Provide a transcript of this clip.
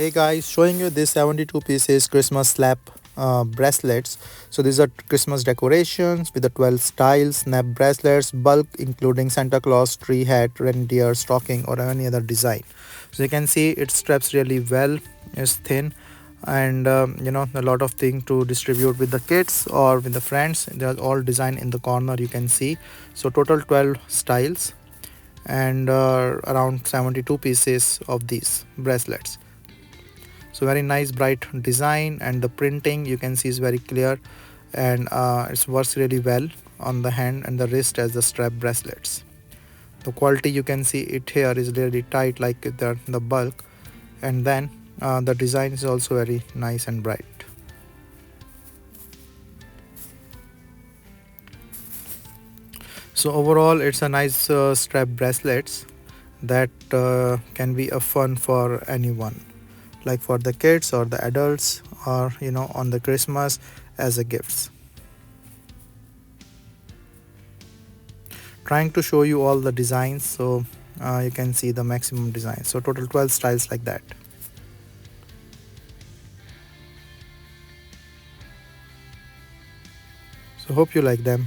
Hey guys, showing you this 72 pieces Christmas slab bracelets. So these are Christmas decorations with the 12 styles, snap bracelets, bulk including Santa Claus, tree hat, reindeer, stocking or any other design. So you can see it straps really well, it's thin and a lot of things to distribute with the kids or with the friends. They are all designed in the corner, you can see. So total 12 styles and around 72 pieces of these bracelets. So very nice bright design, and the printing you can see is very clear, and it works really well on the hand and the wrist as the strap bracelets. The quality you can see it here is really tight like the bulk, and then the design is also very nice and bright. So overall it's a nice strap bracelets that can be a fun for anyone, like for the kids or the adults, or on the Christmas as a gifts. Trying to show you all the designs, so you can see the maximum design. So total 12 styles like that. So hope you like them.